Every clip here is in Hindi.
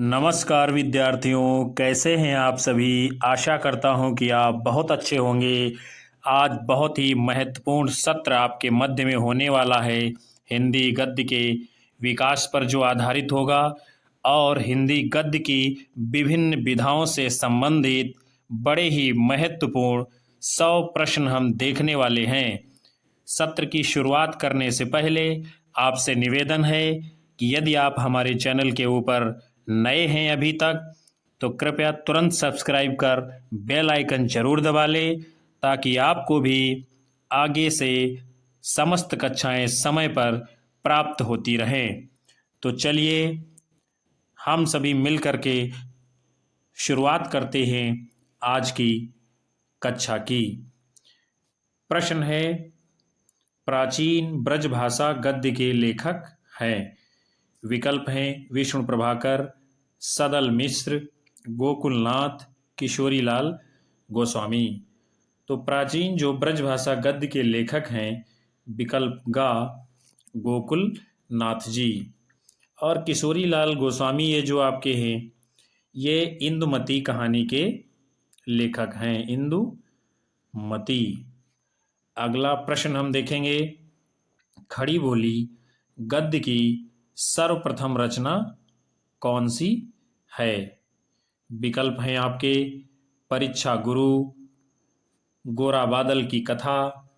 नमस्कार विद्यार्थियों, कैसे हैं आप सभी। आशा करता हूं कि आप बहुत अच्छे होंगे। आज बहुत ही महत्वपूर्ण सत्र आपके मध्य में होने वाला है। हिंदी गद्य के विकास पर जो आधारित होगा और हिंदी गद्य की विभिन्न विधाओं से संबंधित बड़े ही महत्वपूर्ण 100 प्रश्न हम देखने वाले हैं। सत्र की शुरुआत करने से पहले आपसे निवेदन है कि यदि आप हमारे चैनल के ऊपर नए हैं अभी तक, तो कृपया तुरंत सब्सक्राइब कर बेल आइकन जरूर दबा लें ताकि आपको भी आगे से समस्त कक्षाएं समय पर प्राप्त होती रहें। तो चलिए हम सभी मिल कर के शुरुआत करते हैं आज की कक्षा की। प्रश्न है, प्राचीन ब्रजभाषा गद्य के लेखक हैं। विकल्प हैं विष्णु प्रभाकर, सदल मिश्र, गोकुलनाथ, किशोरीलाल गोस्वामी। तो प्राचीन जो ब्रजभाषा गद्य के लेखक हैं, विकल्प गा गोकुलनाथ जी। और किशोरीलाल गोस्वामी ये जो आपके हैं, ये इंदुमती कहानी के लेखक हैं। इंदुमती। अगला प्रश्न हम देखेंगे, खड़ी बोली गद्य की सर्वप्रथम रचना कौन सी है। विकल्प हैं आपके परीक्षा गुरु, गोरा बादल की कथा,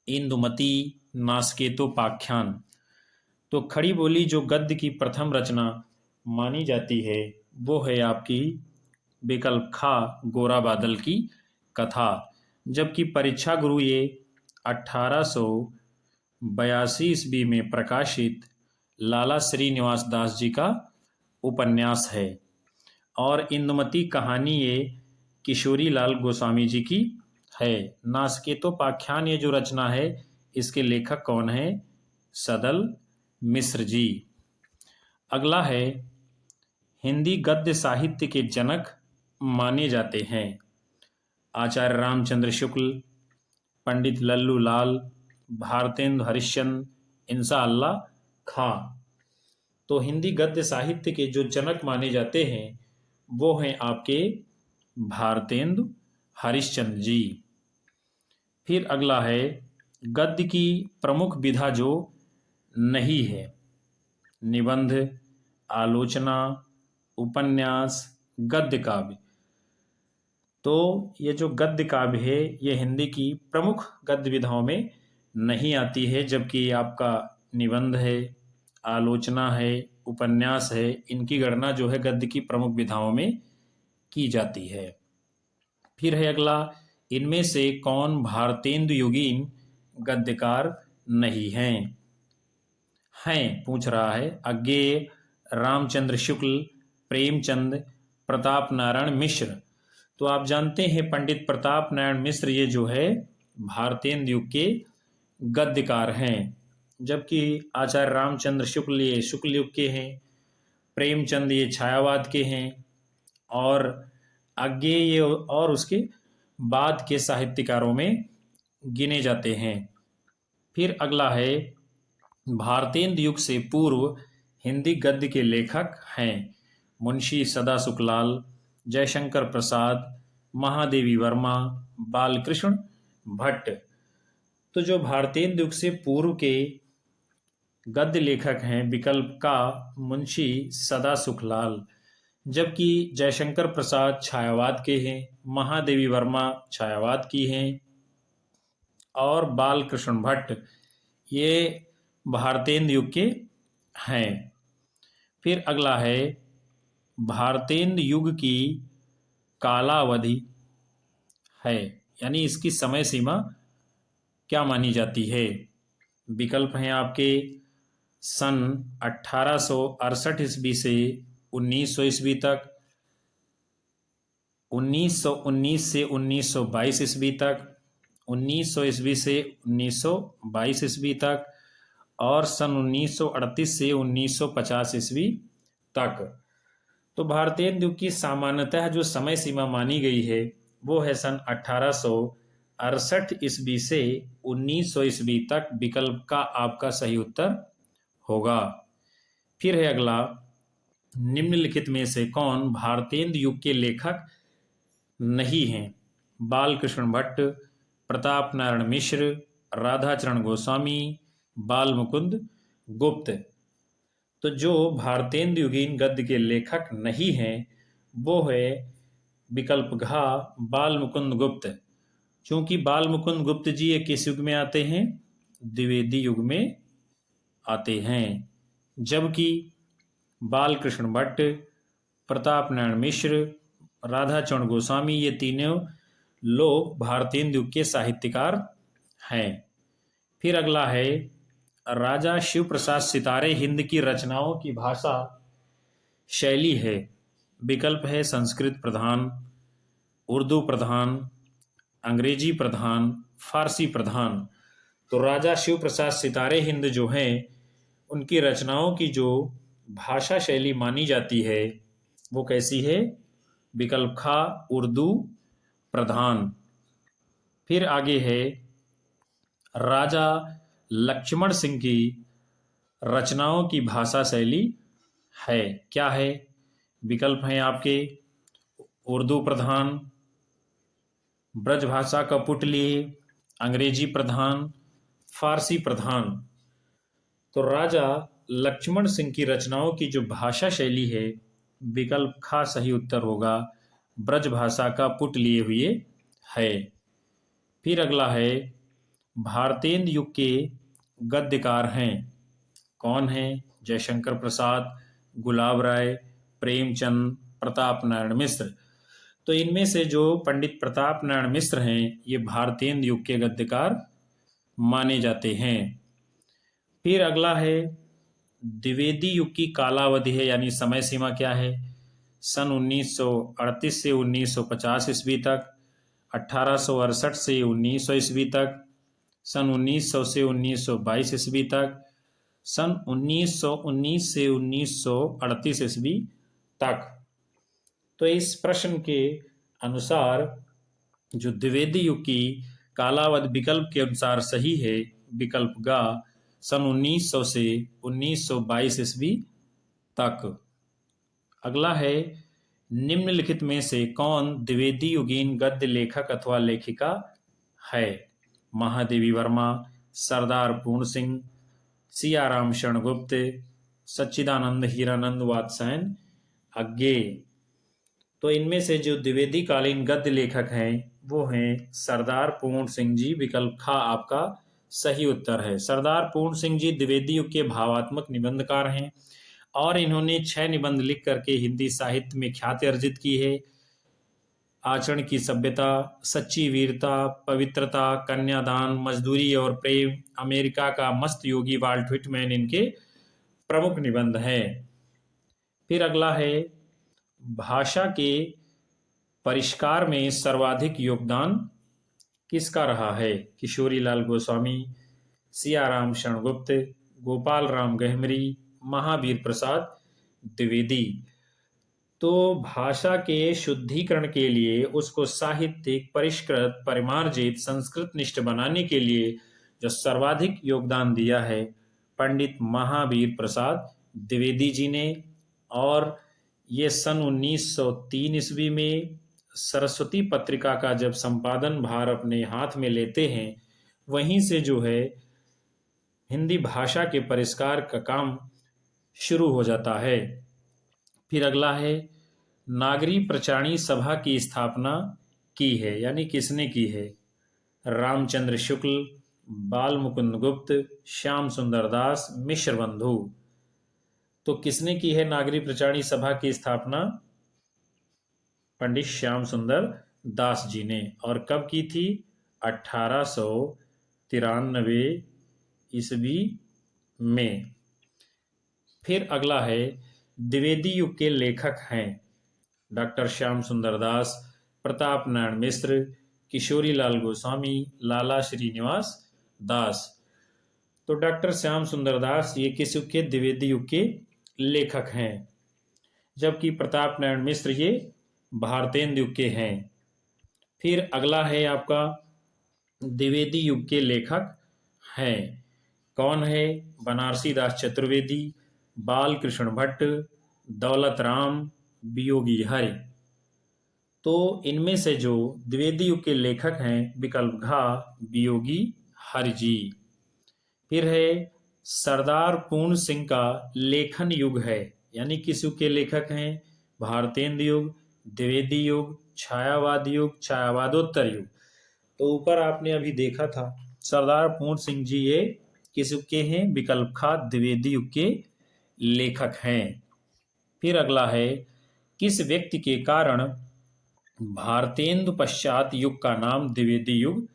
इंदुमती, नासकेतोपाख्यान। तो खड़ी बोली जो गद्य की प्रथम रचना मानी जाती है वो है आपकी विकल्प खा गोरा बादल की कथा। जबकि परीक्षा गुरु ये 1882 ईस्वी में प्रकाशित लाला श्रीनिवास दास जी का उपन्यास है। और इंदुमती कहानी ये किशोरीलाल गोस्वामी जी की है। नासकेतोपाख्यान ये जो रचना है, इसके लेखक कौन है? सदल मिश्र जी। अगला है, हिंदी गद्य साहित्य के जनक माने जाते हैं आचार्य रामचंद्र शुक्ल, पंडित लल्लू लाल, भारतेंदु हरिश्चंद्र, इंसाअल्लाह खां। तो हिंदी गद्य साहित्य के जो जनक माने जाते हैं वो हैं आपके भारतेंदु हरिश्चंद्र जी। फिर अगला है, गद्य की प्रमुख विधा जो नहीं है। निबंध, आलोचना, उपन्यास, गद्य काव्य। तो ये जो गद्य काव्य है ये हिंदी की प्रमुख गद्य विधाओं में नहीं आती है, जबकि आपका निबंध है, आलोचना है, उपन्यास है, इनकी गणना जो है गद्य की प्रमुख विधाओं में की जाती है। फिर है अगला, इनमें से कौन भारतेंदु युगीन गद्यकार नहीं हैं? पूछ रहा है अज्ञेय, रामचंद्र शुक्ल, प्रेमचंद, प्रताप नारायण मिश्र। तो आप जानते हैं पंडित प्रताप नारायण मिश्र ये जो है भारतेंदु युग के गद्यकार हैं। जबकि आचार्य रामचंद्र शुक्ल ये शुक्ल युग के हैं, प्रेमचंद ये छायावाद के हैं, और अज्ञेय ये और उसके बाद के साहित्यकारों में गिने जाते हैं। फिर अगला है, भारतेंदु युग से पूर्व हिंदी गद्य के लेखक हैं मुंशी सदासुखलाल, जयशंकर प्रसाद, महादेवी वर्मा, बालकृष्ण भट्ट। तो जो भारतेंदु युग से पूर्व के गद्य लेखक हैं, विकल्प का मुंशी सदासुखलाल। जबकि जयशंकर प्रसाद छायावाद के हैं, महादेवी वर्मा छायावाद की हैं, और बालकृष्ण भट्ट ये भारतेंदु युग के हैं। फिर अगला है, भारतेंदु युग की कालावधि है, यानी इसकी समय सीमा क्या मानी जाती है? विकल्प हैं आपके सन 1868 ईस्वी से 1900 ईस्वी तक, 1919 से 1922 ईस्वी तक, 1900 ईस्वी से 1922 ईस्वी तक, और सन 1938 से 1950 ईस्वी तक। तो भारतेंदु युग की सामान्यतः जो समय सीमा मानी गई है वो है सन 1868 ईस्वी से 1900 ईस्वी तक। विकल्प का आपका सही उत्तर होगा। फिर है अगला, निम्नलिखित में से कौन भारतेंदु युग के लेखक नहीं हैं? बालकृष्ण भट्ट, प्रताप नारायण मिश्र, राधाचरण गोस्वामी, बाल मुकुंद गुप्त। तो जो भारतेंदु युगीन गद्य के लेखक नहीं हैं वो है विकल्प घ बाल मुकुंद गुप्त। क्योंकि बाल मुकुंद गुप्त जी ये किस युग में आते हैं? द्विवेदी युग में आते हैं। जबकि बालकृष्ण भट्ट, प्रताप नारायण मिश्र, राधाचरण गोस्वामी ये तीनों लोग भारतेंदु युग के साहित्यकार हैं। फिर अगला है राजा शिव प्रसाद सितारे हिंद की रचनाओं की भाषा शैली है। विकल्प है संस्कृत प्रधान, उर्दू प्रधान, अंग्रेजी प्रधान, फारसी प्रधान। तो राजा शिव प्रसाद सितारे हिंद जो हैं उनकी रचनाओं की जो भाषा शैली मानी जाती है वो कैसी है? विकल्प ख उर्दू प्रधान। फिर आगे है राजा लक्ष्मण सिंह की रचनाओं की भाषा शैली है, क्या है? विकल्प हैं आपके उर्दू प्रधान, ब्रजभाषा का पुटलिय, अंग्रेजी प्रधान, फारसी प्रधान। तो राजा लक्ष्मण सिंह की रचनाओं की जो भाषा शैली है विकल्प खा सही उत्तर होगा, ब्रजभाषा का पुट लिए हुए है। फिर अगला है भारतेंदु युग के गद्यकार हैं, कौन हैं? जयशंकर प्रसाद, गुलाब राय, प्रेमचंद, प्रताप नारायण मिश्र। तो इनमें से जो पंडित प्रताप नारायण मिश्र हैं ये भारतेंदु युग के गद्यकार माने जाते हैं। फिर अगला है द्विवेदी युग की कालावधि है यानी समय सीमा क्या है? सन 1938 से 1950 ईस्वी तक, 1868 से 1900 ईस्वी तक, सन 1900 से 1922 ईस्वी तक, सन 1919 से 1938 ईस्वी तक। तो इस प्रश्न के अनुसार जो द्विवेदी युग की कालावधि विकल्प के अनुसार सही है विकल्प ग सन 1900 से 1922 ईस्वी तक। अगला है निम्नलिखित में से कौन द्विवेदी युगीन गद्य लेखक अथवा लेखिका है? महादेवी वर्मा, सरदार पूर्ण सिंह, सियाराम शरण गुप्त, सच्चिदानंद हीरानंद वात्स्यायन अज्ञेय। तो इनमें से जो द्विवेदी कालीन गद्य लेखक हैं वो हैं सरदार पूर्ण सिंह जी, विकल्प खा आपका सही उत्तर है। सरदार पूर्ण सिंह जी द्विवेदी युग के भावात्मक निबंधकार हैं और इन्होंने 6 निबंध लिख करके हिंदी साहित्य में ख्याति अर्जित की है। आचरण की सभ्यता, सच्ची वीरता, पवित्रता, कन्यादान, मजदूरी और प्रेम, अमेरिका का मस्त योगी वाल्ट व्हिटमैन इनके प्रमुख निबंध हैं। फिर अगला है भाषा के परिष्कार में सर्वाधिक योगदान किसका रहा है? किशोरी लाल गोस्वामी, सियाराम शरण गुप्त, गोपाल राम गहमरी, महावीर प्रसाद द्विवेदी। तो भाषा के शुद्धिकरण के लिए, उसको साहित्यिक परिष्कृत परिमार्जित संस्कृत निष्ठ बनाने के लिए जो सर्वाधिक योगदान दिया है पंडित महावीर प्रसाद द्विवेदी जी ने। और ये सन 1903 ईस्वी में सरस्वती पत्रिका का जब संपादन भार अपने हाथ में लेते हैं वहीं से जो है हिंदी भाषा के परिष्कार का काम शुरू हो जाता है। फिर अगला है नागरी प्रचारणी सभा की स्थापना की है यानी किसने की है? रामचंद्र शुक्ल, बाल मुकुंद गुप्त, श्याम सुंदर दास, मिश्र बंधु। तो किसने की है नागरी प्रचारणी सभा की स्थापना? पंडित श्याम सुंदर दास जी ने। और कब की थी? 1893 ईस्वी में। फिर अगला है द्विवेदी युग के लेखक हैं डॉक्टर श्याम सुंदर दास, प्रताप नारायण मिश्र, किशोरी लाल गोस्वामी, लाला श्रीनिवास दास। तो डॉक्टर श्याम सुंदर दास ये किस युग के? द्विवेदी युग के लेखक हैं। जबकि प्रताप नारायण मिश्र ये भारतेंदु युग के हैं। फिर अगला है आपका द्विवेदी युग के लेखक हैं, कौन है? बनारसी दास चतुर्वेदी, बाल कृष्ण भट्ट, दौलत राम, वियोगी हरि। तो इनमें से जो द्विवेदी युग के लेखक हैं विकल्प घ वियोगी हरि जी। फिर है सरदार पूर्ण सिंह का लेखन युग है, यानी किस युग के लेखक हैं? भारतेंद्र युग, द्विवेदी युग, छायावाद युग, छायावादोत्तर युग। तो ऊपर आपने अभी देखा था सरदार पूर्ण सिंह जी ये किस युग के हैं? विकल्प ख द्विवेदी युग के लेखक हैं। फिर अगला है किस व्यक्ति के कारण भारतेंदु पश्चात युग का नाम द्विवेदी युग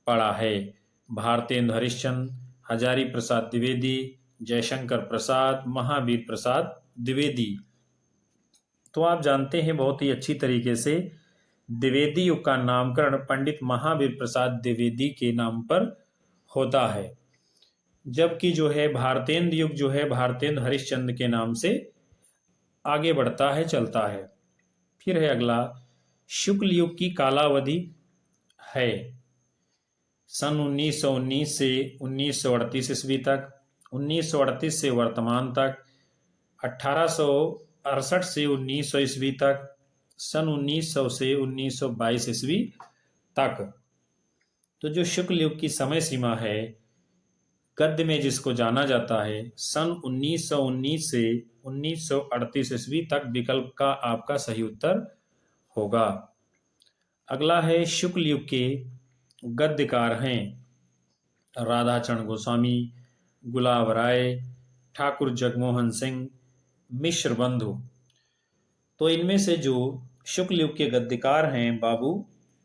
पड़ा है? भारतेंदु हरिश्चंद्र, हजारी प्रसाद द्विवेदी, जयशंकर प्रसाद, महावीर प्रसाद द्विवेदी। तो आप जानते हैं बहुत ही अच्छी तरीके से द्विवेदी युग का नामकरण पंडित महावीर प्रसाद द्विवेदी के नाम पर होता है, जबकि जो है भारतेंद्र युग जो है भारतेंद्र हरिश्चंद्र के नाम से आगे बढ़ता है, चलता है। फिर है अगला शुक्ल युग की कालावधि है सन 1919 से 1938 ईस्वी तक, 1938 से वर्तमान तक, 1868 से 1900 ईस्वी तक, सन 1900 से 1922 ईस्वी तक। तो जो शुक्ल युग की समय सीमा है गद्य में जिसको जाना जाता है सन 1919 से 1938 ईस्वी तक विकल्प का आपका सही उत्तर होगा। अगला है शुक्ल युग के गद्यकार हैं राधाचरण गोस्वामी, गुलाब राय, ठाकुर जगमोहन सिंह, मिश्र बंधु। तो इनमें से जो शुक्ल युग के गद्यकार हैं बाबू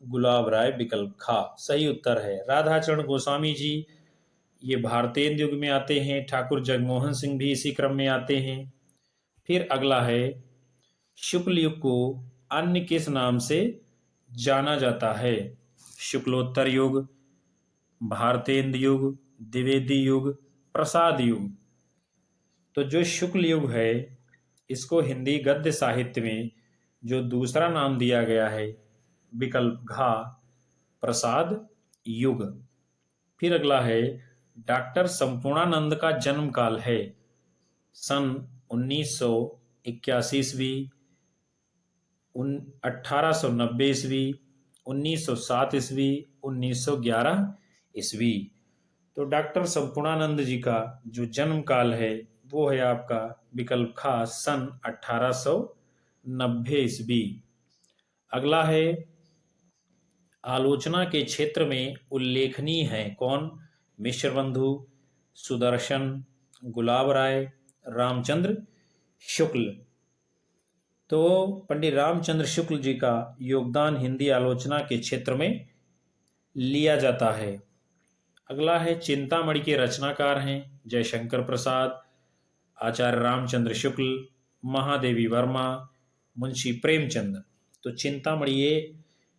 गुलाब राय, विकल्प खा सही उत्तर है। राधाचरण गोस्वामी जी ये भारतेंद्र युग में आते हैं, ठाकुर जगमोहन सिंह भी इसी क्रम में आते हैं। फिर अगला है शुक्ल युग को अन्य किस नाम से जाना जाता है? शुक्लोत्तर युग, भारतेंद्र युग, द्विवेदी युग, प्रसाद युग। तो जो शुक्ल युग है इसको हिंदी गद्य साहित्य में जो दूसरा नाम दिया गया है विकल्प घ प्रसाद युग। फिर अगला है डॉक्टर संपूर्णानंद का जन्म काल है सन 1981 ईस्वी, 1890 ईस्वी, 1907 ईस्वी, 1911 ईस्वी। तो डॉक्टर संपूर्णानंद जी का जो जन्म काल है वो है आपका विकल्प खा सन 1890 ईस्वी। अगला है आलोचना के क्षेत्र में उल्लेखनीय है कौन? मिश्र बंधु, सुदर्शन, गुलाब राय, रामचंद्र शुक्ल। तो पंडित रामचंद्र शुक्ल जी का योगदान हिंदी आलोचना के क्षेत्र में लिया जाता है। अगला है चिंतामणि के रचनाकार हैं जयशंकर प्रसाद, आचार्य रामचंद्र शुक्ल, महादेवी वर्मा, मुंशी प्रेमचंद। तो चिंतामणि ये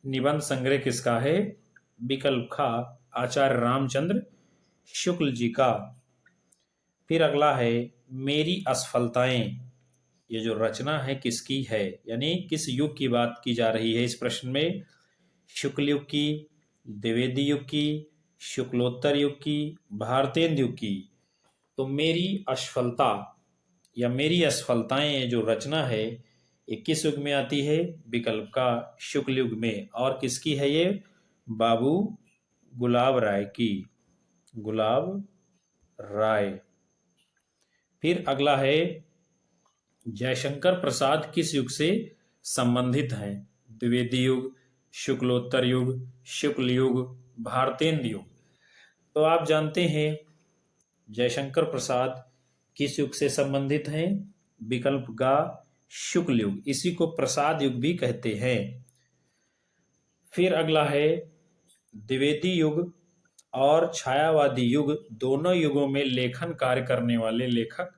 निबंध संग्रह किसका है? विकल्प खा आचार्य रामचंद्र शुक्ल जी का। फिर अगला है मेरी असफलताएं, ये जो रचना है किसकी है, यानी किस युग की बात की जा रही है इस प्रश्न में? शुक्ल युग की, द्विवेदी युग की, शुक्लोत्तर युग की, भारतेंद्र युग की। तो मेरी असफलता या मेरी असफलताएं जो रचना है ये किस युग में आती है? विकल्प का शुक्ल युग में। और किसकी है ये? बाबू गुलाब राय की, गुलाब राय। फिर अगला है जयशंकर प्रसाद किस युग से संबंधित हैं? द्विवेदी युग, शुक्लोत्तर युग, शुक्ल युग, भारतेंद्र युग। तो आप जानते हैं जयशंकर प्रसाद किस युग से संबंधित हैं? विकल्प गा शुक्ल युग, इसी को प्रसाद युग भी कहते हैं। फिर अगला है द्विवेदी युग और छायावादी युग दोनों युगों में लेखन कार्य करने वाले लेखक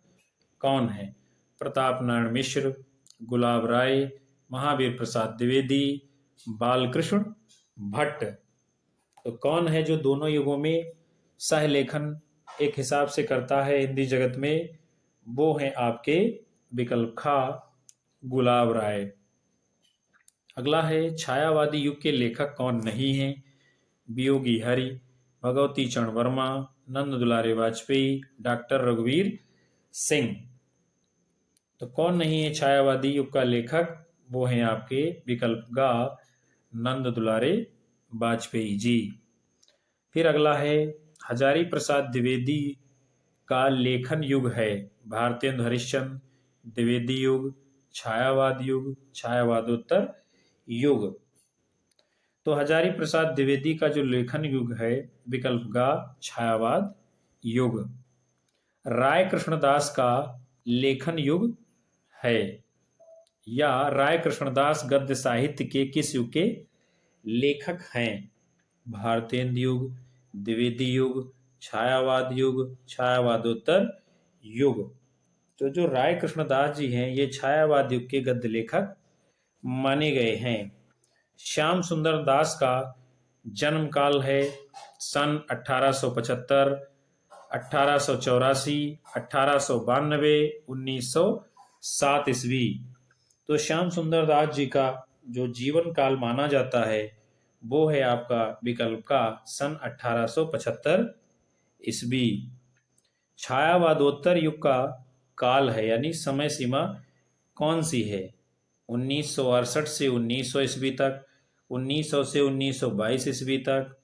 कौन हैं? प्रताप नारायण मिश्र, गुलाब राय, महावीर प्रसाद द्विवेदी, बालकृष्ण भट्ट। तो कौन है जो दोनों युगों में सहलेखन एक हिसाब से करता है हिंदी जगत में? वो हैं आपके विकल्प खा गुलाब राय। अगला है छायावादी युग के लेखक कौन नहीं हैं? वियोगी हरि, भगवती चरण वर्मा, नंद दुलारे वाजपेयी, डॉक्टर रघुवीर सिंह। तो कौन नहीं है छायावादी युग का लेखक? वो हैं आपके विकल्प ग नंद दुलारे वाजपेयी जी। फिर अगला है हजारी प्रसाद द्विवेदी का लेखन युग है भारतेंदु हरिश्चंद्र, द्विवेदी युग, छायावाद युग, छायावादोत्तर युग। तो हजारी प्रसाद द्विवेदी का जो लेखन युग है विकल्प ग छायावाद युग। राय कृष्णदास का लेखन युग है, या राय कृष्णदास गद्य साहित्य के किस युग के लेखक हैं? भारतेंदु युग, द्विवेदी युग, छायावाद युग, छायावादोत्तर युग। तो जो राय कृष्णदास जी हैं ये छायावाद युग के गद्य लेखक माने गए हैं। श्याम सुंदर दास का जन्म काल है सन 1875, 1884, 1892, 1907 ईस्वी। तो श्याम सुंदर दास जी का जो जीवन काल माना जाता है वो है आपका विकल्प का सन 1875 ईस्वी। छायावादोत्तर युग का काल है यानी समय सीमा कौन सी है? 1968 से 1900 ईस्वी तक, 1900 से 1922 ईस्वी तक,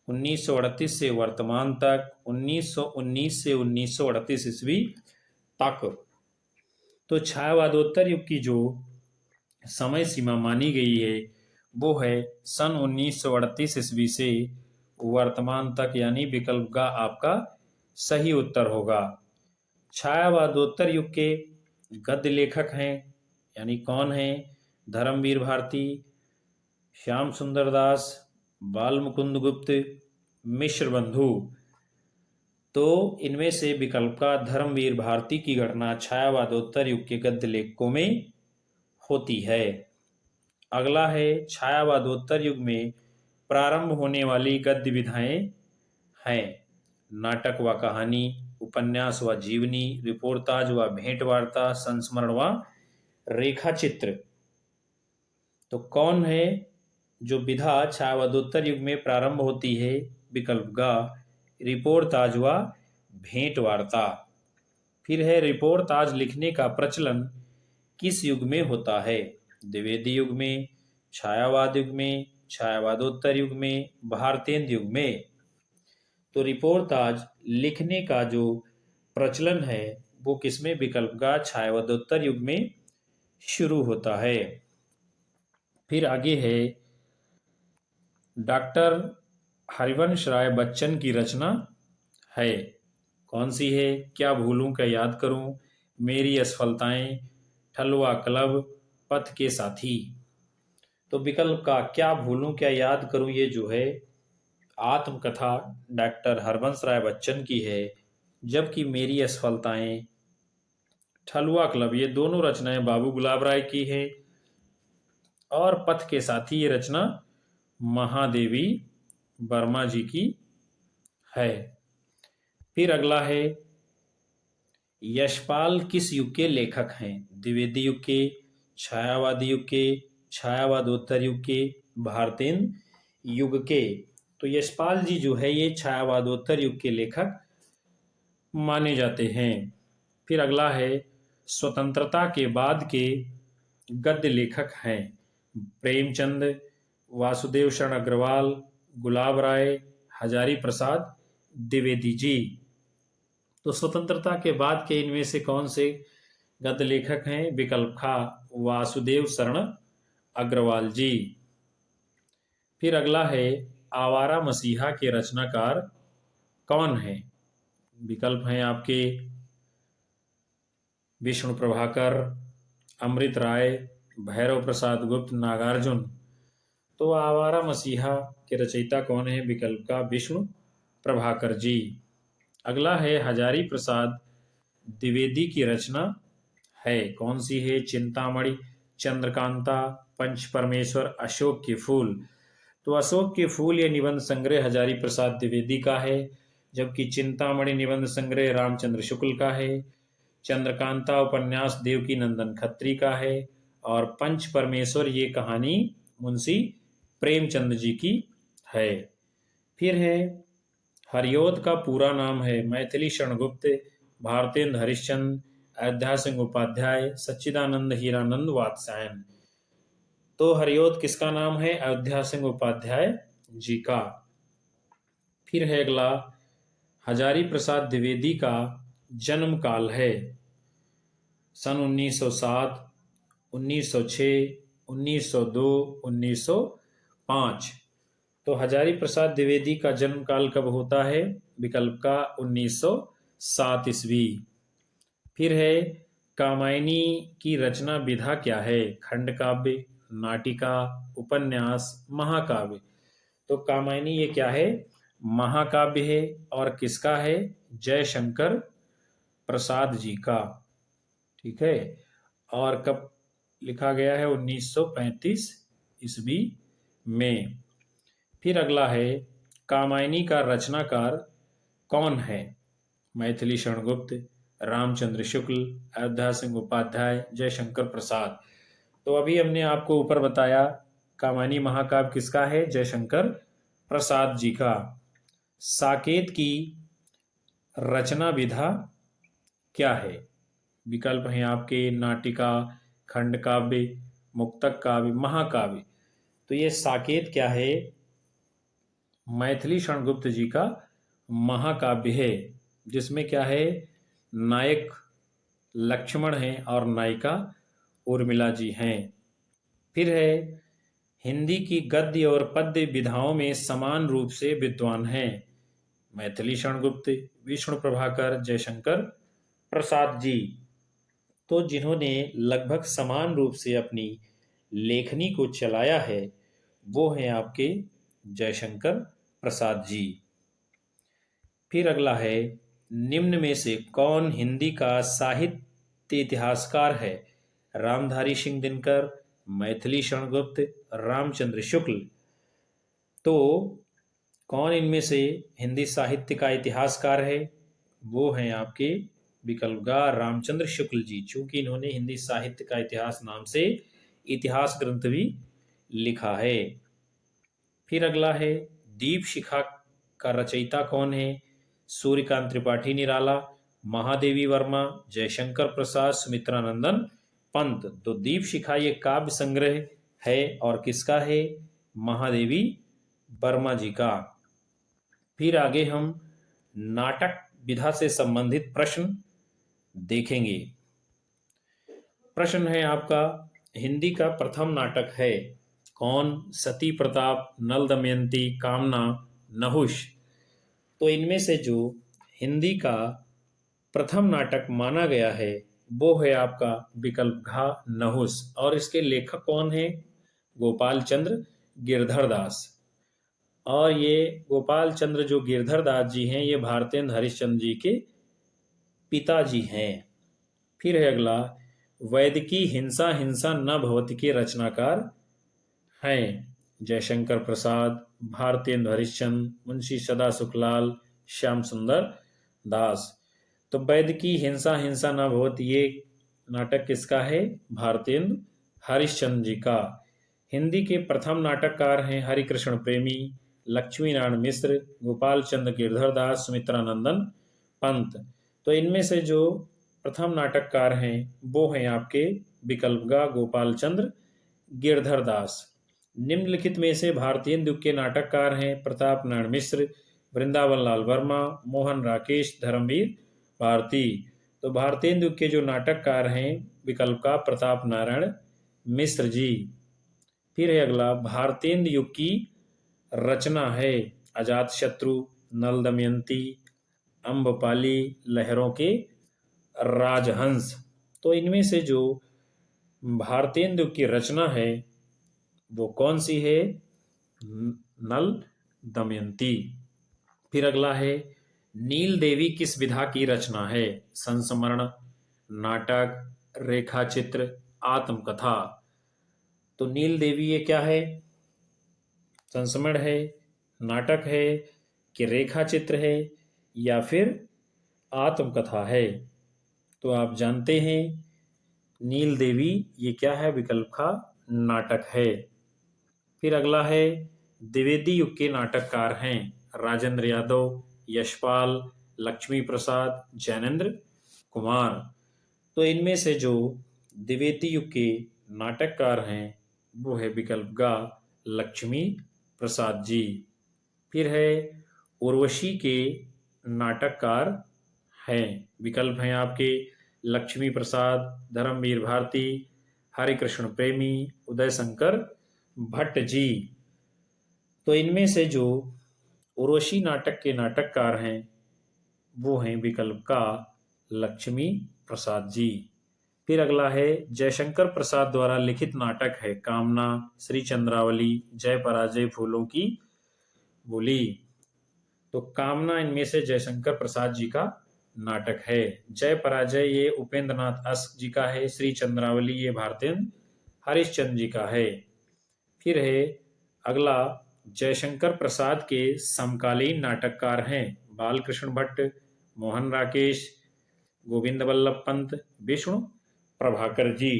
1938 से वर्तमान तक, 1919 से 1938 ईस्वी तक। तो छायावादोत्तर युग की जो समय सीमा मानी गई है वो है सन 1938 ईस्वी से वर्तमान तक, यानी विकल्प का आपका सही उत्तर होगा। छायावादोत्तर युग के गद्य लेखक हैं यानी कौन हैं? धर्मवीर भारती, श्याम सुंदर दास, बाल मुकुंद गुप्त, मिश्र बंधु। तो इनमें से विकल्प का धर्मवीर भारती की गणना छायावादोत्तर युग के गद्य लेखकों में होती है। अगला है छायावादोत्तर युग में प्रारंभ होने वाली गद्य विधाएं हैं नाटक व कहानी, उपन्यास व जीवनी, रिपोर्टाज व भेंट वार्ता, संस्मरण व रेखा चित्र। तो कौन है जो विधा छायावादोत्तर युग में प्रारंभ होती है? विकल्प ग रिपोर्टाज व भेंट वार्ता। फिर है रिपोर्टाज लिखने का प्रचलन किस युग में होता है? द्विवेदी युग में, छायावाद युग में, छायावादोत्तर युग में, भारतेंदु युग में। तो रिपोर्टाज लिखने का जो प्रचलन है वो किसमें? विकल्प का छायावादोत्तर युग में शुरू होता है। फिर आगे है डॉक्टर हरिवंश राय बच्चन की रचना है, कौन सी है? क्या भूलूं क्या याद करूं, मेरी असफलताएं, ठलुआ क्लब, पथ के साथी। तो विकल्प का क्या भूलूं क्या याद करूं ये जो है आत्मकथा डॉक्टर हरवंश राय बच्चन की है, जबकि मेरी असफलताएं, ठलुआ क्लब ये दोनों रचनाएं बाबू गुलाब राय की है, और पथ के साथी ये रचना महादेवी वर्मा जी की है। फिर अगला है यशपाल किस युग के लेखक हैं? द्विवेदी युग के, छायावादी युग के, छायावादोत्तर युग के, भारतेंदु युग के। तो यशपाल जी जो है ये छायावादोत्तर युग के लेखक माने जाते हैं। फिर अगला है स्वतंत्रता के बाद के गद्य लेखक हैं प्रेमचंद, वासुदेव शरण अग्रवाल, गुलाब राय, हजारी प्रसाद द्विवेदी जी। तो स्वतंत्रता के बाद के इनमें से कौन से गद्य लेखक हैं? विकल्प खा वासुदेव शरण अग्रवाल जी। फिर अगला है आवारा मसीहा के रचनाकार कौन है? विकल्प हैं आपके विष्णु प्रभाकर, अमृत राय, भैरव प्रसाद गुप्त, नागार्जुन। तो आवारा मसीहा के रचयिता कौन है? विकल्प का विष्णु प्रभाकर जी। अगला है हजारी प्रसाद द्विवेदी की रचना है, कौन सी है? चिंतामणि, चंद्रकांता, पंच परमेश्वर, अशोक के फूल। तो अशोक के फूल ये निबंध संग्रह हजारी प्रसाद द्विवेदी का है, जबकि चिंतामणि निबंध संग्रह रामचंद्र शुक्ल का है, चंद्रकांता उपन्यास देवकी नंदन खत्री का है, और पंच परमेश्वर ये कहानी मुंशी प्रेमचंद जी की है। फिर है हरिऔध का पूरा नाम है मैथिली शरणगुप्त, भारतेंदु हरिश्चंद्र, अयोध्या सिंह उपाध्याय, सच्चिदानंद हीरानंद वात्स्यायन। तो हरिओद किसका नाम है? अयोध्या सिंह उपाध्याय जी का। फिर है अगला, हजारी प्रसाद द्विवेदी का जन्म काल है सन 1907, 1906, 1902, 1905। तो हजारी प्रसाद द्विवेदी का जन्म काल कब होता है? विकल्प का 1907 ईस्वी। फिर है, कामायनी की रचना विधा क्या है? खंड काव्य, नाटिका, उपन्यास, महाकाव्य। तो कामायनी ये क्या है? महाकाव्य है। और किसका है? जयशंकर प्रसाद जी का। ठीक है। और कब लिखा गया है? 1935 ईस्वी में। फिर अगला है, कामायनी का रचनाकार कौन है? मैथिली शरण गुप्त, रामचंद्र शुक्ल, अयोध्या सिंह उपाध्याय, जयशंकर प्रसाद। तो अभी हमने आपको ऊपर बताया कामायनी महाकाव्य किसका है? जयशंकर प्रसाद जी का। साकेत की रचना विधा क्या है? विकल्प हैं आपके नाटिका, खंड काव्य, मुक्तक काव्य, महाकाव्य। तो ये साकेत क्या है? मैथिली शरण गुप्त जी का महाकाव्य है, जिसमें क्या है? नायक लक्ष्मण हैं और नायिका उर्मिला जी हैं। फिर है, हिंदी की गद्य और पद्य विधाओं में समान रूप से विद्वान हैं। मैथिली शरण गुप्त, विष्णु प्रभाकर, जयशंकर प्रसाद जी। तो जिन्होंने लगभग समान रूप से अपनी लेखनी को चलाया है वो हैं आपके जयशंकर प्रसाद जी। फिर अगला है, निम्न में से कौन हिंदी का साहित्य इतिहासकार है? रामधारी सिंह दिनकर, मैथिली शरण गुप्त, रामचंद्र शुक्ल। तो कौन इनमें से हिंदी साहित्य का इतिहासकार है? वो हैं आपके विकल्प गा रामचंद्र शुक्ल जी, चूंकि इन्होंने हिंदी साहित्य का इतिहास नाम से इतिहास ग्रंथ भी लिखा है। फिर अगला है, दीप शिखा का रचयिता कौन है? सूर्यकांत त्रिपाठी निराला, महादेवी वर्मा, जयशंकर प्रसाद, सुमित्रानंदन पंत। तो दीप शिखा ये काव्य संग्रह है और किसका है? महादेवी वर्मा जी का। फिर आगे हम नाटक विधा से संबंधित प्रश्न देखेंगे। प्रश्न है आपका, हिंदी का प्रथम नाटक है कौन? सती प्रताप, नल दमयंती, कामना, नहुष। तो इनमें से जो हिंदी का प्रथम नाटक माना गया है वो है आपका विकल्प घ नहुष। और इसके लेखक कौन है? गोपाल चंद्र गिरधर दास। और ये गोपाल चंद्र जो गिरधर दास जी हैं ये भारतेंद्र हरिश्चंद्र जी के पिताजी हैं। फिर है अगला, वैदिकी हिंसा हिंसा न भवति के रचनाकार हैं? जयशंकर प्रसाद, भारतेंद्र हरिश्चंद्र, मुंशी सदा सुखलाल, श्याम सुंदर दास। तो वैदिकी हिंसा हिंसा न भवति ये नाटक किसका है? भारतेंद्र हरिश्चंद्र जी का। हिंदी के प्रथम नाटककार हैं हरिकृष्ण प्रेमी, लक्ष्मी नारायण मिश्र, गोपाल चंद्र गिरधर दास, सुमित्रानंदन पंत। तो इनमें से जो प्रथम नाटककार हैं वो हैं आपके विकल्प गा गोपाल चंद्र गिरधर दास। निम्नलिखित में से भारतीय युग के नाटककार हैं प्रताप नारायण मिश्र, वृंदावन लाल वर्मा, मोहन राकेश, धर्मवीर भारती। तो भारतीय युग के जो नाटककार हैं विकल्प का प्रताप नारायण मिश्र जी। फिर है अगला, भारतीय युग की रचना है अजातशत्रु, नल दमयंती, अम्बपाली, लहरों के राजहंस। तो इनमें से जो भारतीय युग की रचना है वो कौन सी है? नल दमयंती। फिर अगला है, नील देवी किस विधा की रचना है? संस्मरण, नाटक, रेखा चित्र, आत्मकथा। तो नील देवी ये क्या है? संस्मरण है, नाटक है कि रेखा चित्र है या फिर आत्मकथा है? तो आप जानते हैं नील देवी ये क्या है? विकल्प का नाटक है। फिर अगला है, द्विवेदी युग के नाटककार हैं राजेंद्र यादव, यशपाल, लक्ष्मी प्रसाद, जैनेन्द्र कुमार। तो इनमें से जो द्विवेदी युग के नाटककार हैं वो है विकल्प गा लक्ष्मी प्रसाद जी। फिर है उर्वशी के नाटककार हैं, विकल्प हैं आपके लक्ष्मी प्रसाद, धर्मवीर भारती, हरिकृष्ण प्रेमी, उदय शंकर भट्ट जी। तो इनमें से जो उर्वशी नाटक के नाटककार हैं वो हैं विकल्प का लक्ष्मी प्रसाद जी। फिर अगला है जयशंकर प्रसाद द्वारा लिखित नाटक है कामना, श्री चंद्रावली, जय पराजय, फूलों की बोली। तो कामना इनमें से जयशंकर प्रसाद जी का नाटक है। जय पराजय ये उपेंद्र नाथ अस्क जी का है। श्री चंद्रावली ये भारतेंद्र हरिश्चंद्र जी का है। फिर है अगला जयशंकर प्रसाद के समकालीन नाटककार हैं बालकृष्ण भट्ट, मोहन राकेश, गोविंद वल्लभ पंत, विष्णु प्रभाकर जी।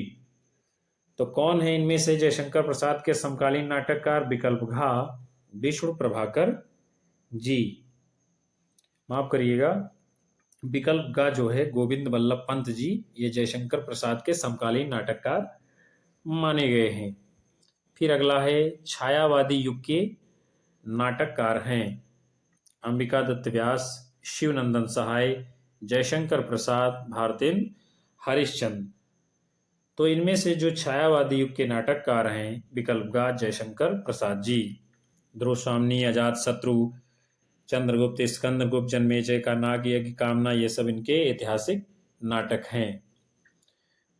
तो कौन है इनमें से जयशंकर प्रसाद के समकालीन नाटककार? विकल्प घ विष्णु प्रभाकर जी। माफ करिएगा, विकल्प ग जो है गोविंद वल्लभ पंत जी, ये जयशंकर प्रसाद के समकालीन नाटककार माने गए हैं। फिर अगला है छायावादी युग के नाटककार हैं अंबिका दत्त व्यास, शिवनंदन सहाय, जयशंकर प्रसाद, भारतेंद्र हरिश्चंद्र। तो इनमें से जो छायावादी युग के नाटककार हैं विकल्प ग जयशंकर प्रसाद जी। ध्रुवस्वामिनी, अजात शत्रु, चंद्रगुप्त, स्कंदगुप्त, जन्मेजय का नाग यज्ञ, कामना, ये सब इनके ऐतिहासिक नाटक हैं।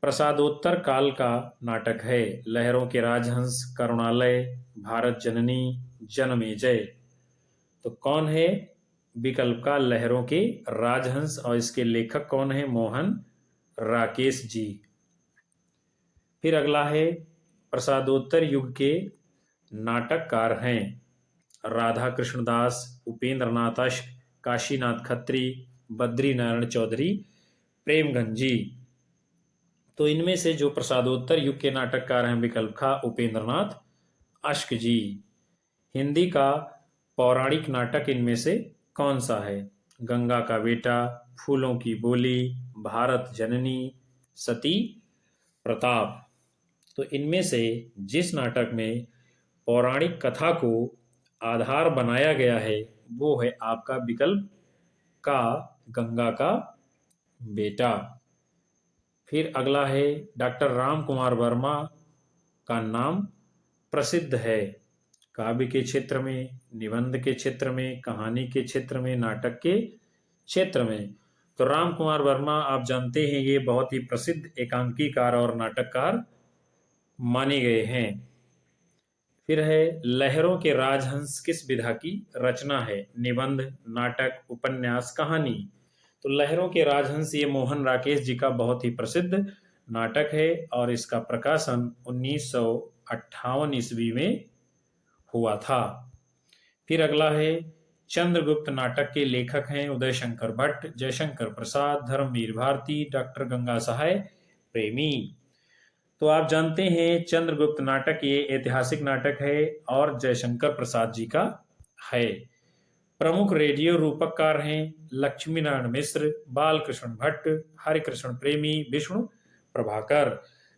प्रसादोत्तर काल का नाटक है लहरों के राजहंस, करुणालय, भारत जननी, जन्मेजय। तो कौन है? विकल्प का लहरों के राजहंस, और इसके लेखक कौन है? मोहन राकेश जी। फिर अगला है प्रसादोत्तर युग के नाटककार हैं राधा कृष्णदास, उपेंद्र नाथ अश्क, काशीनाथ खत्री, बद्री नारायण चौधरी, प्रेमगंज जी। तो इनमें से जो प्रसादोत्तर युग के नाटककार हैं विकल्प खा उपेंद्र नाथ अश्क जी। हिंदी का पौराणिक नाटक इनमें से कौन सा है? गंगा का बेटा, फूलों की बोली, भारत जननी, सती प्रताप। तो इनमें से जिस नाटक में पौराणिक कथा को आधार बनाया गया है वो है आपका विकल्प का गंगा का बेटा। फिर अगला है डॉक्टर राम कुमार वर्मा का नाम प्रसिद्ध है काव्य के क्षेत्र में, निबंध के क्षेत्र में, कहानी के क्षेत्र में, नाटक के क्षेत्र में। तो राम कुमार वर्मा आप जानते हैं ये बहुत ही प्रसिद्ध एकांकीकार और नाटककार माने गए हैं। फिर है लहरों के राजहंस किस विधा की रचना है? निबंध, नाटक, उपन्यास, कहानी। तो लहरों के राजहंस ये मोहन राकेश जी का बहुत ही प्रसिद्ध नाटक है और इसका प्रकाशन 1958 ईस्वी में हुआ था। फिर अगला है चंद्रगुप्त नाटक के लेखक हैं उदय शंकर भट्ट, जयशंकर प्रसाद, धर्मवीर भारती, डॉक्टर गंगा सहाय प्रेमी। तो आप जानते हैं चंद्रगुप्त नाटक ये ऐतिहासिक नाटक है और जयशंकर प्रसाद जी का है। प्रमुख रेडियो रूपककार हैं लक्ष्मी नारायण मिश्र, बालकृष्ण भट्ट, हरिकृष्ण प्रेमी, विष्णु प्रभाकर।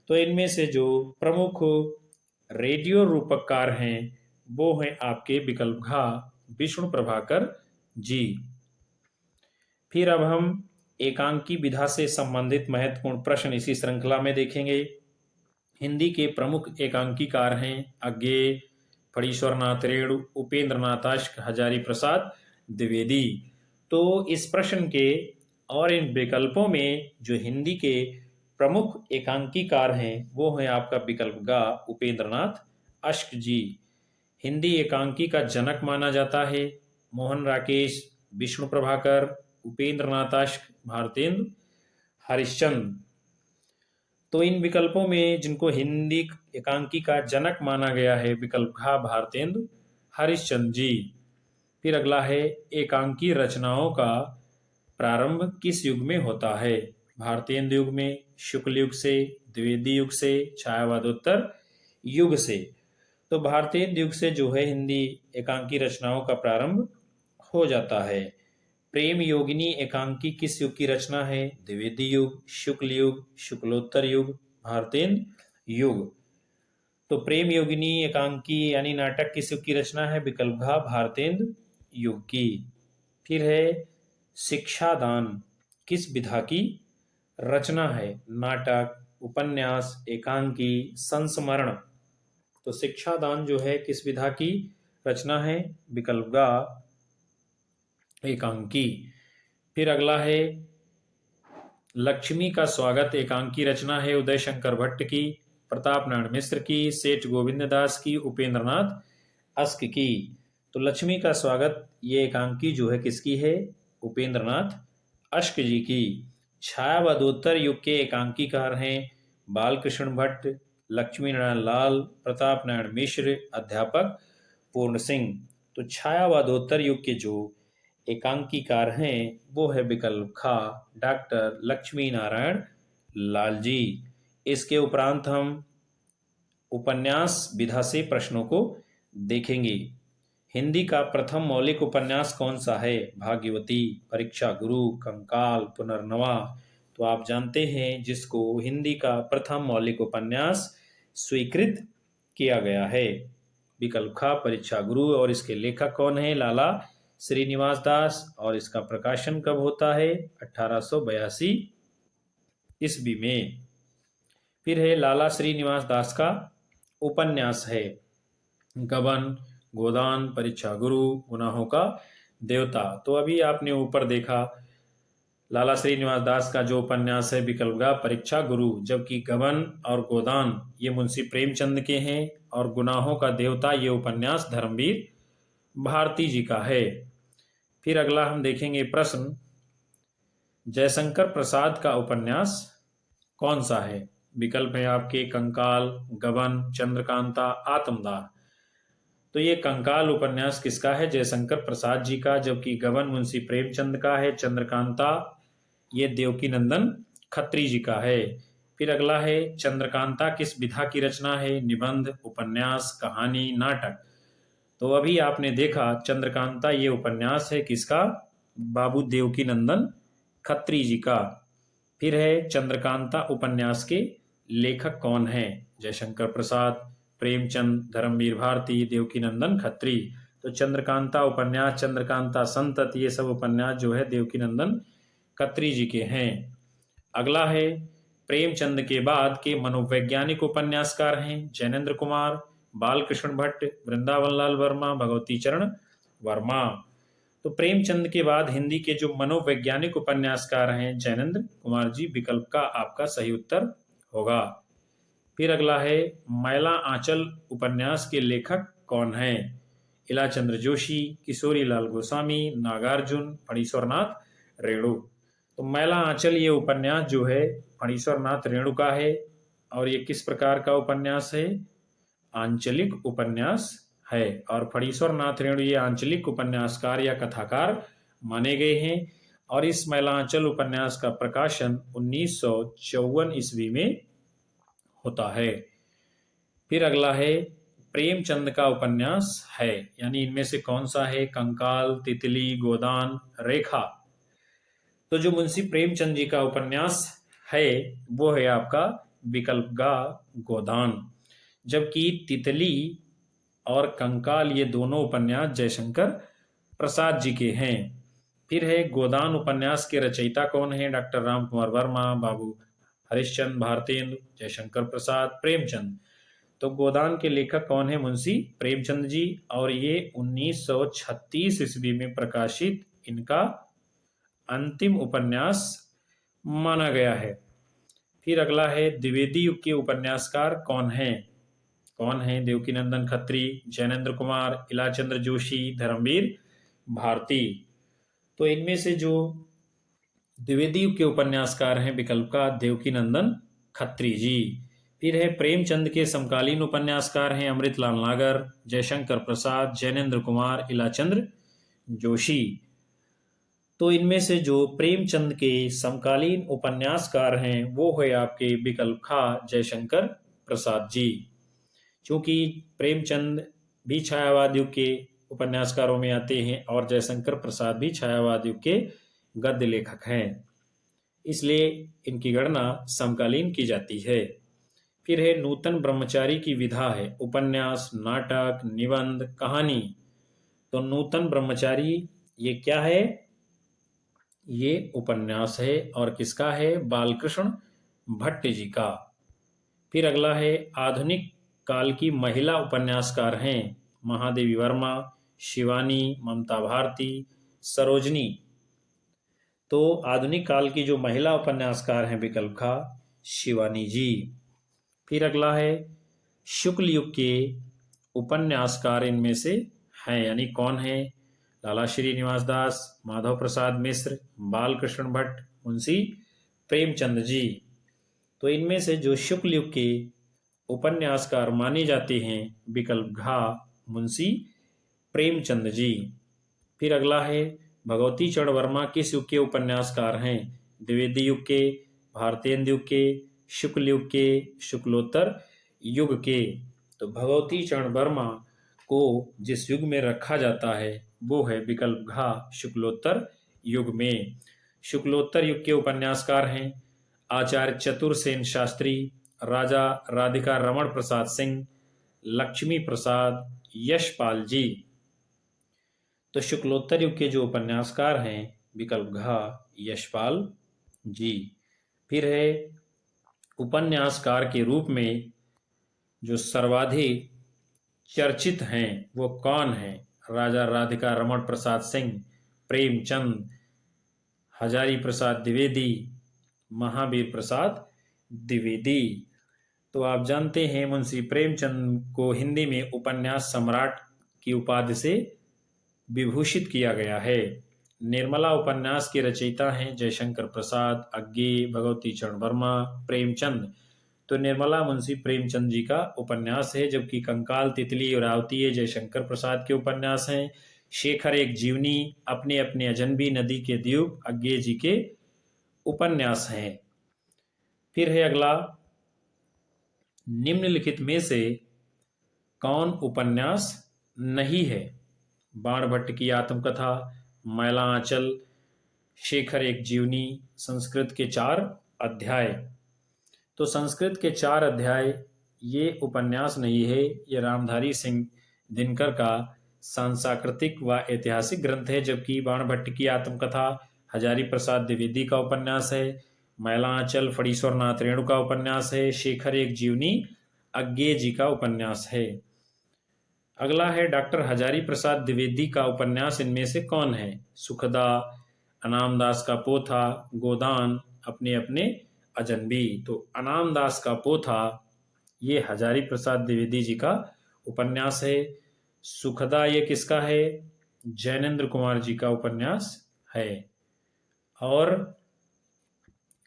तो इनमें से जो प्रमुख रेडियो रूपककार हैं वो हैं आपके विकल्प घ विष्णु प्रभाकर जी। फिर अब हम एकांकी विधा से संबंधित महत्वपूर्ण प्रश्न इसी श्रृंखला में देखेंगे। हिंदी के प्रमुख एकांकीकार हैं अज्ञेय, फणीश्वर नाथ रेणु, उपेंद्र नाथ अश्क, हजारी प्रसाद द्विवेदी। तो इस प्रश्न के और इन विकल्पों में जो हिंदी के प्रमुख एकांकीकार हैं वो है आपका विकल्प ग उपेंद्र नाथ अश्क जी। हिंदी एकांकी का जनक माना जाता है मोहन राकेश, विष्णु प्रभाकर, उपेंद्र नाथ अश्क, भारतेंद्र हरिश्चंद्र। तो इन विकल्पों में जिनको हिंदी एकांकी का जनक माना गया है विकल्प घ भारतेंद्र हरिश्चंद्र जी। फिर अगला है एकांकी रचनाओं का प्रारंभ किस युग में होता है? भारतेंद्र युग में, शुक्ल युग से, द्विवेदी युग से, छायावादोत्तर युग से। तो भारतेंद्र युग से जो है हिंदी एकांकी रचनाओं का प्रारंभ हो जाता है। प्रेम योगिनी एकांकी किस युग की रचना है? द्विवेदी युग, शुक्ल युग, शुक्लोत्तर युग, भारतेंद्र युग। तो प्रेम योगिनी एकांकी यानी नाटक किस युग की रचना है? विकल्प घ भारतेंद्र युग की। फिर है शिक्षादान किस विधा की रचना है? नाटक, उपन्यास, एकांकी, संस्मरण। तो शिक्षादान जो है किस विधा की रचना है? विकल्प ग एकांकी। फिर अगला है लक्ष्मी का स्वागत एकांकी रचना है उदय शंकर भट्ट की, प्रताप नारायण मिश्र की, सेठ गोविंद दास की, उपेंद्रनाथ अस्क की। तो लक्ष्मी का स्वागत ये एकांकी जो है किसकी है? उपेंद्रनाथ अस्क जी की। छायावादोत्तर युग के एकांकीकार हैं बालकृष्ण भट्ट, लक्ष्मी नारायण लाल, प्रताप नारायण मिश्र, अध्यापक पूर्ण सिंह। तो छायावादोत्तर युग के जो एकांकीकार हैं वो है विकल्प खा डॉक्टर लक्ष्मी नारायण लाल जी। इसके उपरांत हम उपन्यास विधा से प्रश्नों को देखेंगे। हिंदी का प्रथम मौलिक उपन्यास कौन सा है? भाग्यवती, परीक्षा गुरु, कंकाल, पुनर्नवा। तो आप जानते हैं जिसको हिंदी का प्रथम मौलिक उपन्यास स्वीकृत किया गया है। विकल्प खा परीक्षा गुरु। और इसके लेखक कौन है? लाला श्रीनिवास दास। और इसका प्रकाशन कब होता है? 1882 ईस्वी में। फिर है लाला श्रीनिवास दास का उपन्यास है गबन, गोदान, परीक्षा गुरु, गुनाहों का देवता। तो अभी आपने ऊपर देखा लाला श्रीनिवास दास का जो उपन्यास है विकल्प ग परीक्षा गुरु, जबकि गबन और गोदान ये मुंशी प्रेमचंद के हैं और गुनाहों का देवता ये उपन्यास धर्मवीर भारती जी का है। फिर अगला हम देखेंगे प्रश्न, जयशंकर प्रसाद का उपन्यास कौन सा है? विकल्प है आपके कंकाल, गबन, चंद्रकांता, आत्मदाह। तो ये कंकाल उपन्यास किसका है? जयशंकर प्रसाद जी का। जबकि गबन मुंशी प्रेमचंद का है। चंद्रकांता ये देवकीनंदन खत्री जी का है। फिर अगला है चंद्रकांता किस विधा की रचना है? निबंध, उपन्यास, कहानी, नाटक। तो अभी आपने देखा चंद्रकांता ये उपन्यास है किसका? बाबू देवकीनंदन खत्री जी का। फिर है चंद्रकांता उपन्यास के लेखक कौन है? जयशंकर प्रसाद, प्रेमचंद, धर्मवीर भारती, देवकीनंदन खत्री। तो चंद्रकांता उपन्यास, चंद्रकांता संतत ये सब उपन्यास जो है देवकीनंदन खत्री जी के हैं। अगला है प्रेमचंद के बाद के मनोवैज्ञानिक उपन्यासकार हैं जैनेन्द्र कुमार, बालकृष्ण भट्ट, वृंदावन लाल वर्मा, भगवती चरण वर्मा। तो प्रेमचंद के बाद हिंदी के जो मनोवैज्ञानिक उपन्यासकार हैं जैनेन्द्र कुमार जी, विकल्प का आपका सही उत्तर होगा। फिर अगला है मैला आंचल उपन्यास के लेखक कौन है? इलाचंद्र जोशी, किशोरी लाल गोस्वामी, नागार्जुन, फणीश्वरनाथ रेणु। तो मैला आंचल ये उपन्यास जो है फणीश्वरनाथ रेणु का है। और ये किस प्रकार का उपन्यास है? आंचलिक उपन्यास है। और फणीश्वरनाथ रेणु ये आंचलिक उपन्यासकार या कथाकार माने गए हैं। और इस मैलांचल उपन्यास का प्रकाशन 1954 ईस्वी में होता है। फिर अगला है प्रेमचंद का उपन्यास है, यानी इनमें से कौन सा है? कंकाल, तितली, गोदान, रेखा। तो जो मुंशी प्रेमचंद जी का उपन्यास है वो है आपका विकल्प गा गोदान। जबकि तितली और कंकाल ये दोनों उपन्यास जयशंकर प्रसाद जी के हैं। फिर है गोदान उपन्यास के रचयिता कौन है? डॉक्टर राम कुमार वर्मा, बाबू हरिश्चंद्र भारतेंदु, जयशंकर प्रसाद, प्रेमचंद। तो गोदान के लेखक कौन है? मुंशी प्रेमचंद जी। और ये 1936 ईस्वी में प्रकाशित इनका अंतिम उपन्यास माना गया है। फिर अगला है द्विवेदी युग के उपन्यासकार कौन है? कौन है? देवकीनंदन खत्री, जैनेन्द्र कुमार, इलाचंद्र जोशी, धर्मवीर भारती। तो इनमें से जो द्विवेदी युग के उपन्यासकार हैं विकल्प का देवकीनंदन खत्री जी। फिर है प्रेमचंद के समकालीन उपन्यासकार हैं अमृतलाल नागर, जयशंकर प्रसाद, जैनेन्द्र कुमार, इलाचंद्र जोशी। तो इनमें से जो प्रेमचंद के समकालीन उपन्यासकार हैं वो है आपके विकल्प खा जयशंकर प्रसाद जी। क्योंकि प्रेमचंद भी छायावाद युग के उपन्यासकारों में आते हैं और जयशंकर प्रसाद भी छायावाद युग के गद्य लेखक हैं, इसलिए इनकी गणना समकालीन की जाती है। फिर है नूतन ब्रह्मचारी की विधा है उपन्यास, नाटक, निबंध, कहानी। तो नूतन ब्रह्मचारी ये क्या है? ये उपन्यास है और किसका है? बालकृष्ण भट्ट जी का। फिर अगला है आधुनिक काल की महिला उपन्यासकार हैं महादेवी वर्मा, शिवानी, ममता भारती, सरोजनी। तो आधुनिक काल की जो महिला उपन्यासकार हैं विकल्प खा शिवानी जी। फिर अगला है शुक्ल युग के उपन्यासकार इनमें से हैं, यानी कौन है? लाला श्रीनिवास दास, माधव प्रसाद मिश्र, बालकृष्ण भट्ट, मुंशी प्रेमचंद जी। तो इनमें से जो शुक्ल युग के उपन्यासकार माने जाते हैं विकल्प घा मुंशी प्रेमचंद जी। फिर अगला है भगवती चरण वर्मा किस युग के उपन्यासकार हैं? द्विवेदी युग के, भारतेंदु युग के, शुक्ल युग के, शुक्लोत्तर युग के। तो भगवती चरण वर्मा को जिस युग में रखा जाता है वो है विकल्प घा शुक्लोत्तर युग में। शुक्लोत्तर युग के उपन्यासकार हैं आचार्य चतुरसेन शास्त्री, राजा राधिका रमण प्रसाद सिंह, लक्ष्मी प्रसाद, यशपाल जी। तो शुक्लोत्तर युग के जो उपन्यासकार हैं विकल्प घा यशपाल जी। फिर है उपन्यासकार के रूप में जो सर्वाधिक चर्चित हैं वो कौन हैं? राजा राधिका रमण प्रसाद सिंह, प्रेमचंद, हजारी प्रसाद द्विवेदी, महावीर प्रसाद द्विवेदी। तो आप जानते हैं मुंशी प्रेमचंद को हिंदी में उपन्यास सम्राट की उपाधि से विभूषित किया गया है। निर्मला उपन्यास के रचयिता हैं जयशंकर प्रसाद, अज्ञे, भगवती चरण वर्मा, प्रेमचंद। तो निर्मला मुंशी प्रेमचंद जी का उपन्यास है, जबकि कंकाल, तितली और आवती जयशंकर प्रसाद के उपन्यास हैं। शेखर एक जीवनी, अपने अपने अजनबी, नदी के द्वीप अज्ञे जी के उपन्यास हैं। फिर है अगला निम्नलिखित में से कौन उपन्यास नहीं है? बाणभट्ट की आत्मकथा, मैला आंचल, शेखर एक जीवनी, संस्कृत के 4 अध्याय। तो संस्कृत के 4 अध्याय ये उपन्यास नहीं है, ये रामधारी सिंह दिनकर का सांस्कृतिक व ऐतिहासिक ग्रंथ है, जबकि बाणभट्ट की आत्मकथा हजारी प्रसाद द्विवेदी का उपन्यास है, मैला आंचल फणीश्वर नाथ रेणु का उपन्यास है, शेखर एक जीवनी अज्ञे जी का उपन्यास है। अगला है डॉक्टर हजारी प्रसाद द्विवेदी का उपन्यास इनमें से कौन है? सुखदा, अनामदास का पोथा, गोदान, अपने अपने अजनबी। तो अनामदास का पोथा ये हजारी प्रसाद द्विवेदी जी का उपन्यास है। सुखदा ये किसका है? जैनेन्द्र कुमार जी का उपन्यास है। और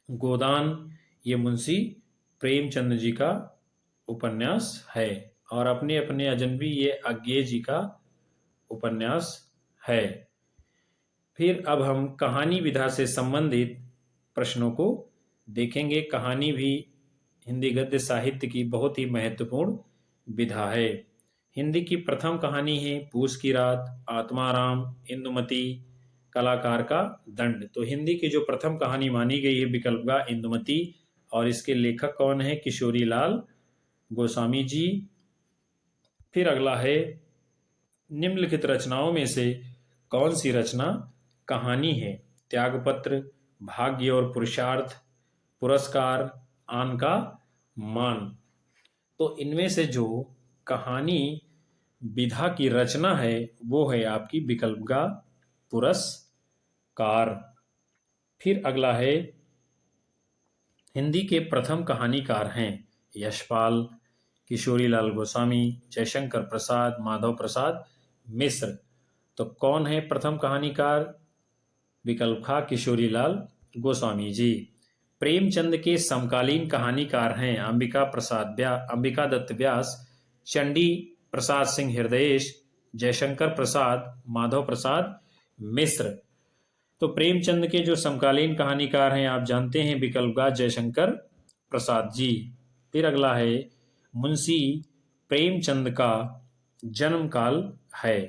गोदान ये मुंशी प्रेमचंद जी का उपन्यास है। और अपने अपने अजनबी ये अज्ञे जी का उपन्यास है। फिर अब हम कहानी विधा से संबंधित प्रश्नों को देखेंगे। कहानी भी हिंदी गद्य साहित्य की बहुत ही महत्वपूर्ण विधा है। हिंदी की प्रथम कहानी है पूस की रात, आत्माराम, इंदुमती, कलाकार का दंड। तो हिंदी की जो प्रथम कहानी मानी गई है विकल्प का इंदुमती, और इसके लेखक कौन है? किशोरी लाल गोस्वामी जी। फिर अगला है निम्नलिखित रचनाओं में से कौन सी रचना कहानी है? त्यागपत्र, भाग्य और पुरुषार्थ, पुरस्कार, आन का मान। तो इनमें से जो कहानी विधा की रचना है वो है आपकी विकल्प का पुरस्कार। फिर अगला है हिंदी के प्रथम कहानीकार हैं यशपाल, किशोरी लाल गोस्वामी, जयशंकर प्रसाद, माधव प्रसाद मिश्र। तो कौन है प्रथम कहानीकार? विकल्प खा किशोरी लाल गोस्वामी जी। प्रेमचंद के समकालीन कहानीकार हैं अंबिका दत्त व्यास, चंडी प्रसाद सिंह हृदयेश, जयशंकर प्रसाद, माधव प्रसाद मिश्र। तो प्रेमचंद के जो समकालीन कहानीकार हैं आप जानते हैं विकल्प का जयशंकर प्रसाद जी। फिर अगला है मुंशी प्रेमचंद का जन्म काल है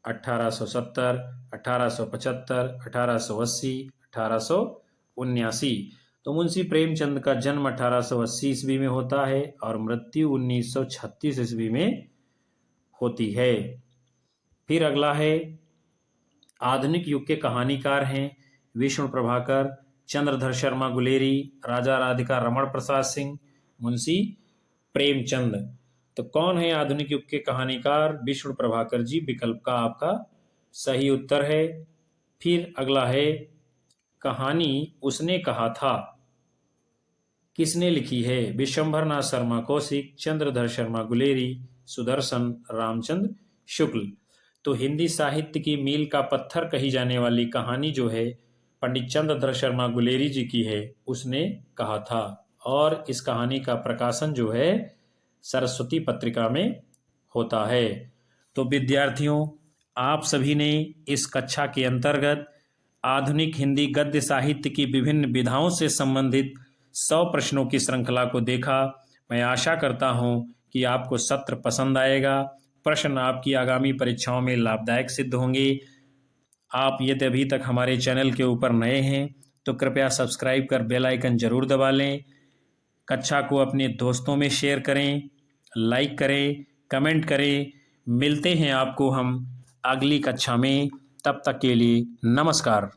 1870, 1875, 1880, 1879। तो मुंशी प्रेमचंद का जन्म 1880 ईस्वी में होता है और मृत्यु 1936 ईस्वी में होती है। फिर अगला है, आधुनिक युग के कहानीकार हैं विष्णु प्रभाकर, चंद्रधर शर्मा गुलेरी, राजा राधिका रमण प्रसाद सिंह, मुंशी प्रेमचंद। तो कौन है आधुनिक युग के कहानीकार? विष्णु प्रभाकर जी, विकल्प का आपका सही उत्तर है। फिर अगला है, कहानी उसने कहा था किसने लिखी है? विश्वंभरनाथ शर्मा कौशिक, चंद्रधर शर्मा गुलेरी, सुदर्शन रामचंद्र शुक्ल। तो हिंदी साहित्य की मील का पत्थर कही जाने वाली कहानी जो है पंडित चंद्रधर शर्मा गुलेरी जी की है, उसने कहा था। और इस कहानी का प्रकाशन जो है सरस्वती पत्रिका में होता है। तो विद्यार्थियों, आप सभी ने इस कक्षा के अंतर्गत आधुनिक हिंदी गद्य साहित्य की विभिन्न विधाओं से संबंधित 100 प्रश्नों की श्रृंखला को देखा। मैं आशा करता हूं कि आपको सत्र पसंद आएगा, प्रश्न आपकी आगामी परीक्षाओं में लाभदायक सिद्ध होंगे। आप यदि अभी तक हमारे चैनल के ऊपर नए हैं तो कृपया सब्सक्राइब कर बेल आइकन जरूर दबा लें। कक्षा को अपने दोस्तों में शेयर करें, लाइक करें, कमेंट करें। मिलते हैं आपको हम अगली कक्षा में, तब तक के लिए नमस्कार।